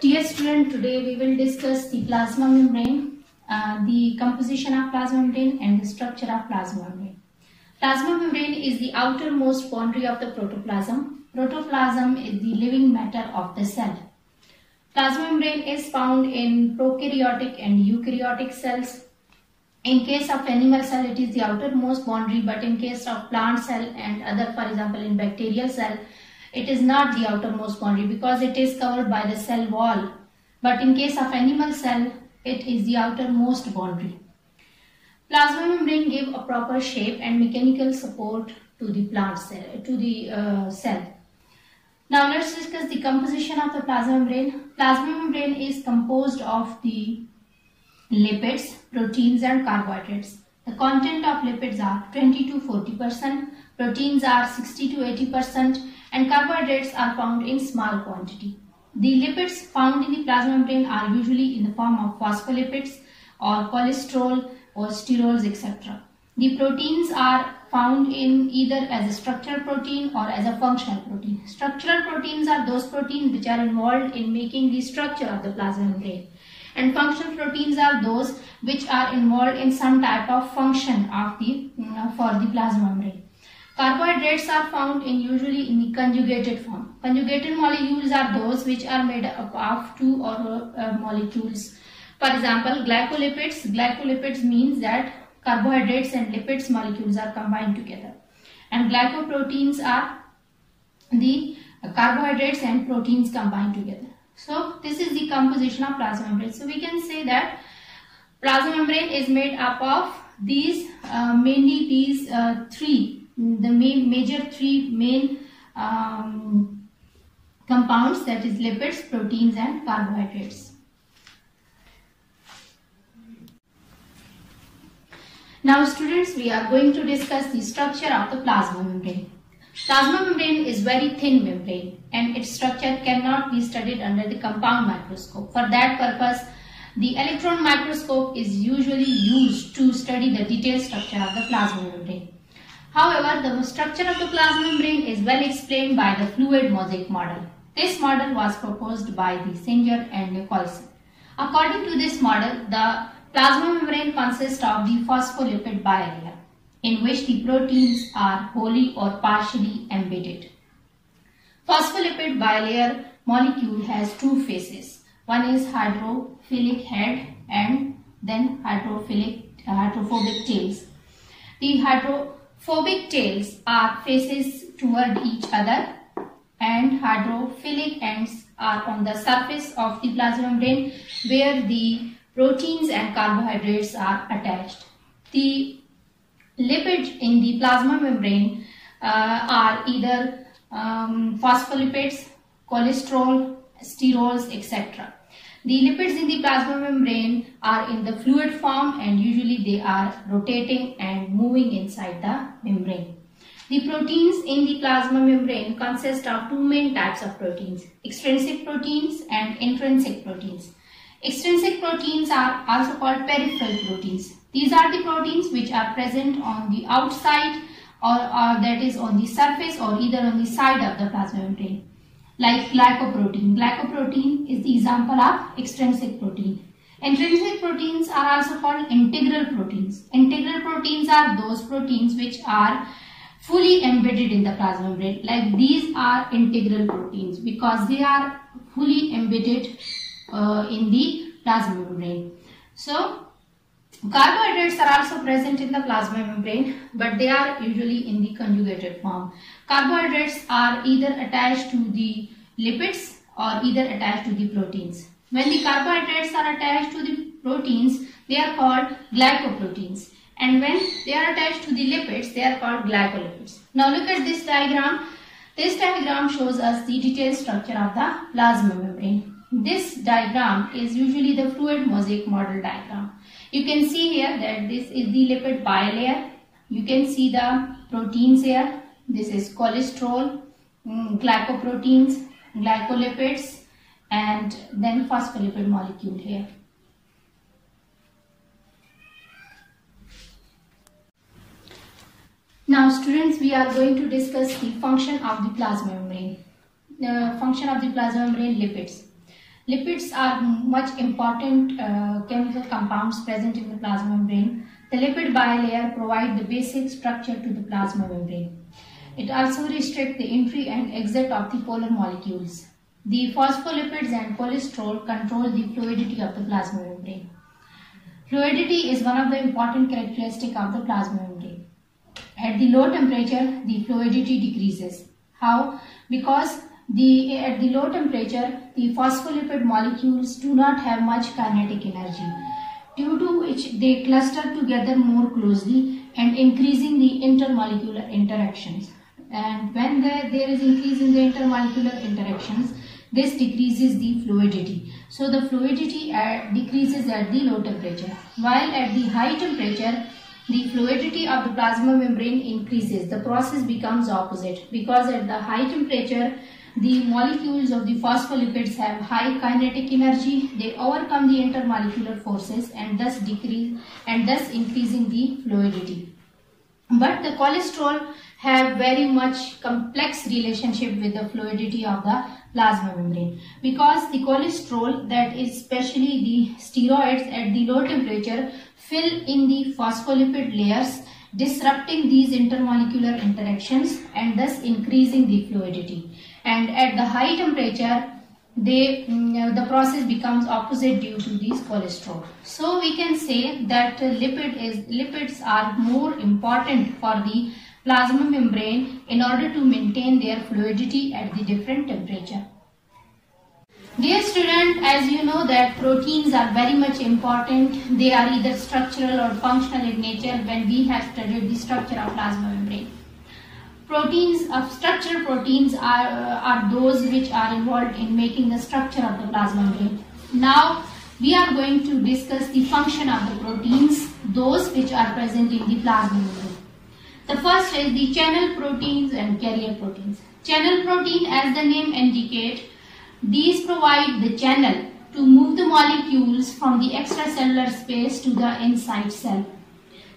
Dear student, today we will discuss the plasma membrane, the composition of plasma membrane and the structure of plasma membrane. Plasma membrane is the outermost boundary of the protoplasm. Protoplasm is the living matter of the cell. Plasma membrane is found in prokaryotic and eukaryotic cells. In case of animal cell, it is the outermost boundary, but in case of plant cell and other, for example, in bacterial cell, it is not the outermost boundary because it is covered by the cell wall. But in case of animal cell, it is the outermost boundary. Plasma membrane give a proper shape and mechanical support to the plant cell, cell. Now let's discuss the composition of the plasma membrane. Plasma membrane is composed of the lipids, proteins and carbohydrates. The content of lipids are 20 to 40%, proteins are 60 to 80%, and carbohydrates are found in small quantity. The lipids found in the plasma membrane are usually in the form of phospholipids or cholesterol or sterols, etc. The proteins are found in either as a structural protein or as a functional protein. Structural proteins are those proteins which are involved in making the structure of the plasma membrane. And functional proteins are those which are involved in some type of function of the for the plasma membrane. Carbohydrates are found usually in the conjugated form. Conjugated molecules are those which are made up of two or more molecules. For example, glycolipids. Glycolipids means that carbohydrates and lipids molecules are combined together. And glycoproteins are the carbohydrates and proteins combined together. So this is the composition of plasma membrane. So we can say that plasma membrane is made up of these mainly these major three main compounds, that is lipids, proteins and carbohydrates. Now students, we are going to discuss the structure of the plasma membrane. Plasma membrane is very thin membrane and its structure cannot be studied under the compound microscope. For that purpose, the electron microscope is usually used to study the detailed structure of the plasma membrane. However, the structure of the plasma membrane is well explained by the fluid mosaic model. This model was proposed by the Singer and Nicholson. According to this model, the plasma membrane consists of the phospholipid bilayer, in which the proteins are wholly or partially embedded. Phospholipid bilayer molecule has two faces. One is hydrophilic head and then hydrophobic tails. The hydrophobic tails are faces toward each other and hydrophilic ends are on the surface of the plasma membrane where the proteins and carbohydrates are attached. The lipids in the plasma membrane are either phospholipids, cholesterol, sterols, etc. The lipids in the plasma membrane are in the fluid form and usually they are rotating and moving inside the membrane. The proteins in the plasma membrane consist of two main types of proteins, extrinsic proteins and intrinsic proteins. Extrinsic proteins are also called peripheral proteins. These are the proteins which are present on the outside or that is on the surface or either on the side of the plasma membrane. Like glycoprotein. Glycoprotein is the example of extrinsic protein. Intrinsic proteins are also called integral proteins. Integral proteins are those proteins which are fully embedded in the plasma membrane. Like these are integral proteins because they are fully embedded in the plasma membrane. So carbohydrates are also present in the plasma membrane, but they are usually in the conjugated form. Carbohydrates are either attached to the lipids or either attached to the proteins. When the carbohydrates are attached to the proteins, they are called glycoproteins. And when they are attached to the lipids, they are called glycolipids. Now look at this diagram. This diagram shows us the detailed structure of the plasma membrane. This diagram is usually the fluid mosaic model diagram. You can see here that this is the lipid bilayer. You can see the proteins here. This is cholesterol, glycoproteins, glycolipids, and then phospholipid molecule here. Now students, we are going to discuss the function of the plasma membrane. Function of the plasma membrane lipids. Lipids are much important chemical compounds present in the plasma membrane. The lipid bilayer provide the basic structure to the plasma membrane. It also restricts the entry and exit of the polar molecules. The phospholipids and cholesterol control the fluidity of the plasma membrane. Fluidity is one of the important characteristics of the plasma membrane. At the low temperature, the fluidity decreases. How? Because at the low temperature, the phospholipid molecules do not have much kinetic energy, due to which they cluster together more closely and increasing the intermolecular interactions. And when there is increase in the intermolecular interactions, this decreases the fluidity. So the fluidity decreases at the low temperature. While at the high temperature, the fluidity of the plasma membrane increases. The process becomes opposite, because at the high temperature, the molecules of the phospholipids have high kinetic energy. They overcome the intermolecular forces and thus increasing the fluidity. But the cholesterol have very much complex relationship with the fluidity of the plasma membrane, because the cholesterol, that is especially the steroids at the low temperature, fill in the phospholipid layers, disrupting these intermolecular interactions and thus increasing the fluidity. And at the high temperature, the process becomes opposite due to these cholesterol. So we can say that lipids are more important for the plasma membrane in order to maintain their fluidity at the different temperature. Dear student, as you know that proteins are very much important. They are either structural or functional in nature when we have studied the structure of plasma membrane. Structural proteins are those which are involved in making the structure of the plasma membrane. Now we are going to discuss the function of the proteins, those which are present in the plasma membrane. The first is the channel proteins and carrier proteins. Channel protein, as the name indicates, these provide the channel to move the molecules from the extracellular space to the inside cell.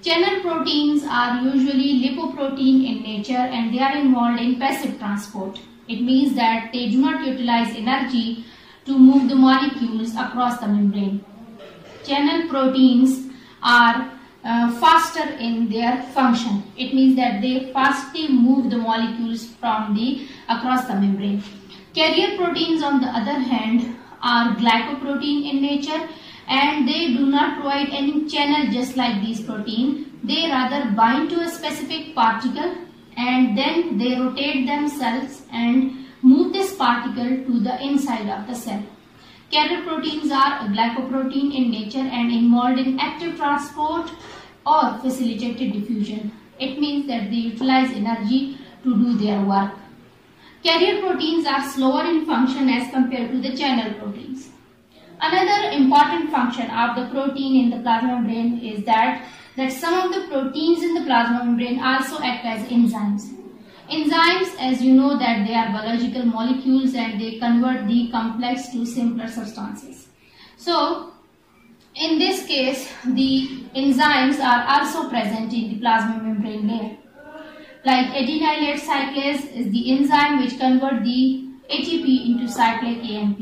Channel proteins are usually lipoprotein in nature and they are involved in passive transport. It means that they do not utilize energy to move the molecules across the membrane. Channel proteins are faster in their function. It means that they fastly move the molecules across the membrane. Carrier proteins, on the other hand, are glycoprotein in nature and they do not provide any channel just like these proteins. They rather bind to a specific particle and then they rotate themselves and move this particle to the inside of the cell. Carrier proteins are a glycoprotein in nature and involved in active transport or facilitated diffusion. It means that they utilize energy to do their work. Carrier proteins are slower in function as compared to the channel proteins. Another important function of the protein in the plasma membrane is that some of the proteins in the plasma membrane also act as enzymes. Enzymes, as you know, that they are biological molecules and they convert the complex to simpler substances. So, in this case, the enzymes are also present in the plasma membrane layer. Like adenylate cyclase is the enzyme which converts the ATP into cyclic AMP.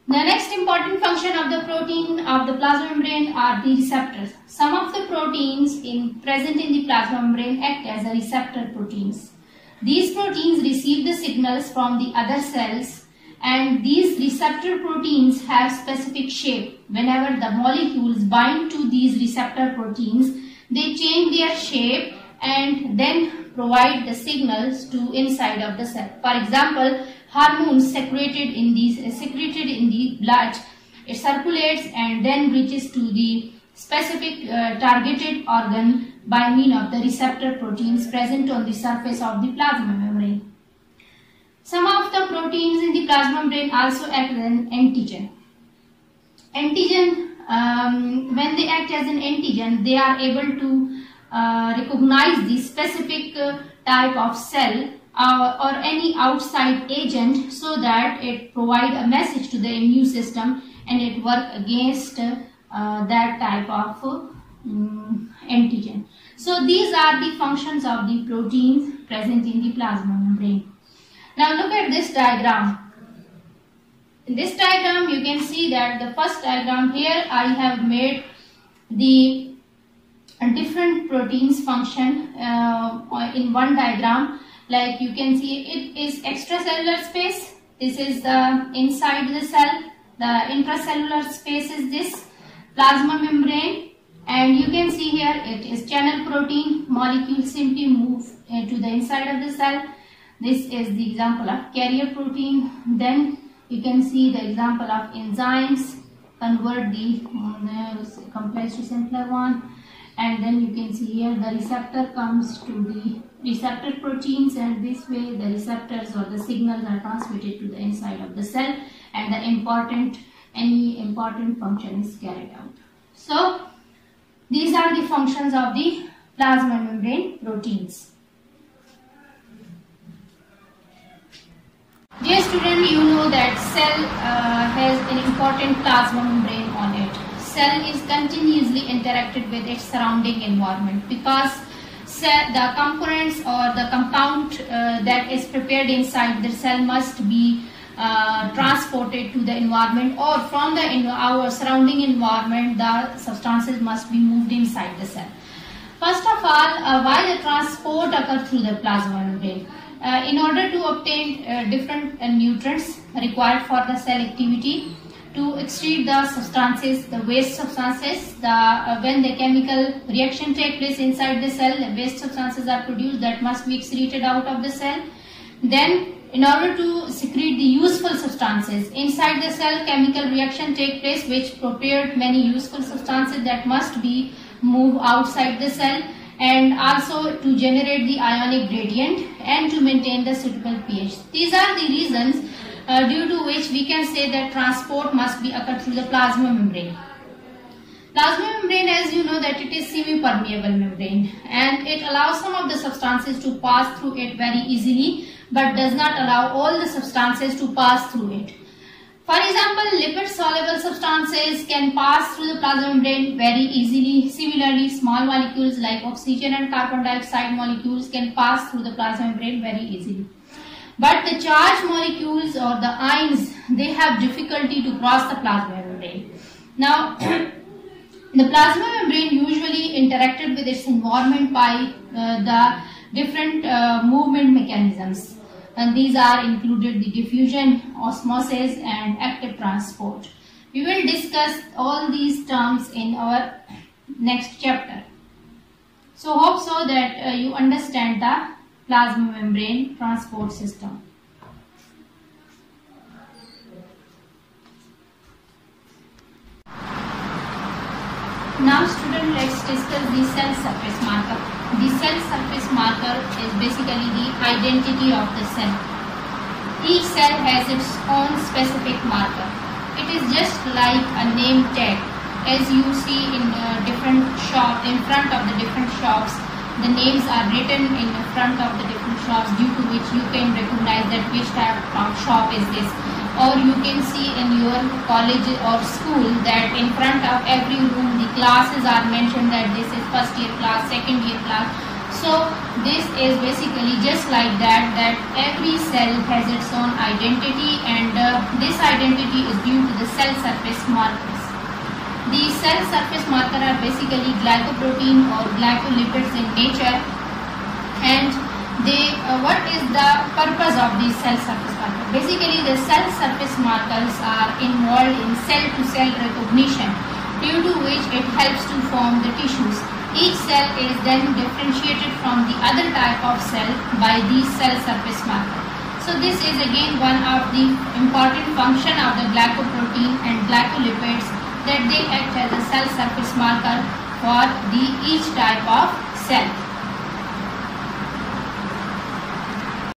The next important function of the protein of the plasma membrane are the receptors. Some of the proteins present in the plasma membrane act as a receptor proteins. These proteins receive the signals from the other cells and these receptor proteins have specific shape. Whenever the molecules bind to these receptor proteins, they change their shape and then provide the signals to inside of the cell. For example, hormones secreted in the blood, it circulates and then reaches to the specific targeted organ by means of the receptor proteins present on the surface of the plasma membrane. Some of the proteins in the plasma membrane also act as an antigen. When they act as an antigen, they are able to recognize the specific type of cell or any outside agent so that it provide a message to the immune system and it work against that type of antigen. So these are the functions of the proteins present in the plasma membrane. Now look at this diagram. In this diagram, you can see that the first diagram here, I have made the different proteins function in one diagram. Like you can see, it is extracellular space. This is the inside the cell. The intracellular space is this plasma membrane. And you can see here, it is channel protein. Molecules simply move to the inside of the cell. This is the example of carrier protein. Then you can see the example of enzymes convert the complex to simpler one. And then you can see here the receptor comes to the receptor proteins, and this way the receptors or the signals are transmitted to the inside of the cell, and any important function is carried out. So these are the functions of the plasma membrane proteins. Dear student, you know that cell has an important plasma membrane on it. Cell is continuously interacted with its surrounding environment because the components or the compound that is prepared inside the cell must be transported to the environment, or from our surrounding environment the substances must be moved inside the cell. First of all, why the transport occurs through the plasma membrane? In order to obtain different nutrients required for the cell activity, to excrete the substances, the waste substances, when the chemical reaction takes place inside the cell, the waste substances are produced that must be excreted out of the cell. Then, in order to secrete the useful substances inside the cell, chemical reaction takes place which prepared many useful substances that must be moved outside the cell, and also to generate the ionic gradient and to maintain the suitable pH. These are the reasons due to which we can say that transport must be occurred through the plasma membrane. Plasma membrane, as you know, that it is semi-permeable membrane, and it allows some of the substances to pass through it very easily, but does not allow all the substances to pass through it. For example, lipid-soluble substances can pass through the plasma membrane very easily. Similarly, small molecules like oxygen and carbon dioxide molecules can pass through the plasma membrane very easily. But the charged molecules or the ions, they have difficulty to cross the plasma membrane. Now, the plasma membrane usually interacted with its environment by the different movement mechanisms. And these are included the diffusion, osmosis and active transport. We will discuss all these terms in our next chapter. So hope so that you understand the plasma membrane transport system. Now student, let's discuss the cell surface marker. The cell surface marker is basically the identity of the cell. Each cell has its own specific marker. It is just like a name tag. As you see in different shops, in front of the different shops, the names are written in front of the different shops, due to which you can recognize that which type of shop is this. Or you can see in your college or school that in front of every room the classes are mentioned, that this is first year class, second year class. So this is basically just like that every cell has its own identity, and this identity is due to the cell surface markers. The cell surface marker are basically glycoprotein or glycolipids in nature, and what is the purpose of these cell surface markers? Basically, the cell surface markers are involved in cell-to-cell recognition, due to which it helps to form the tissues. Each cell is then differentiated from the other type of cell by these cell surface markers. So this is again one of the important function of the glycoprotein and glycolipids, that they act as a cell surface marker for each type of cell.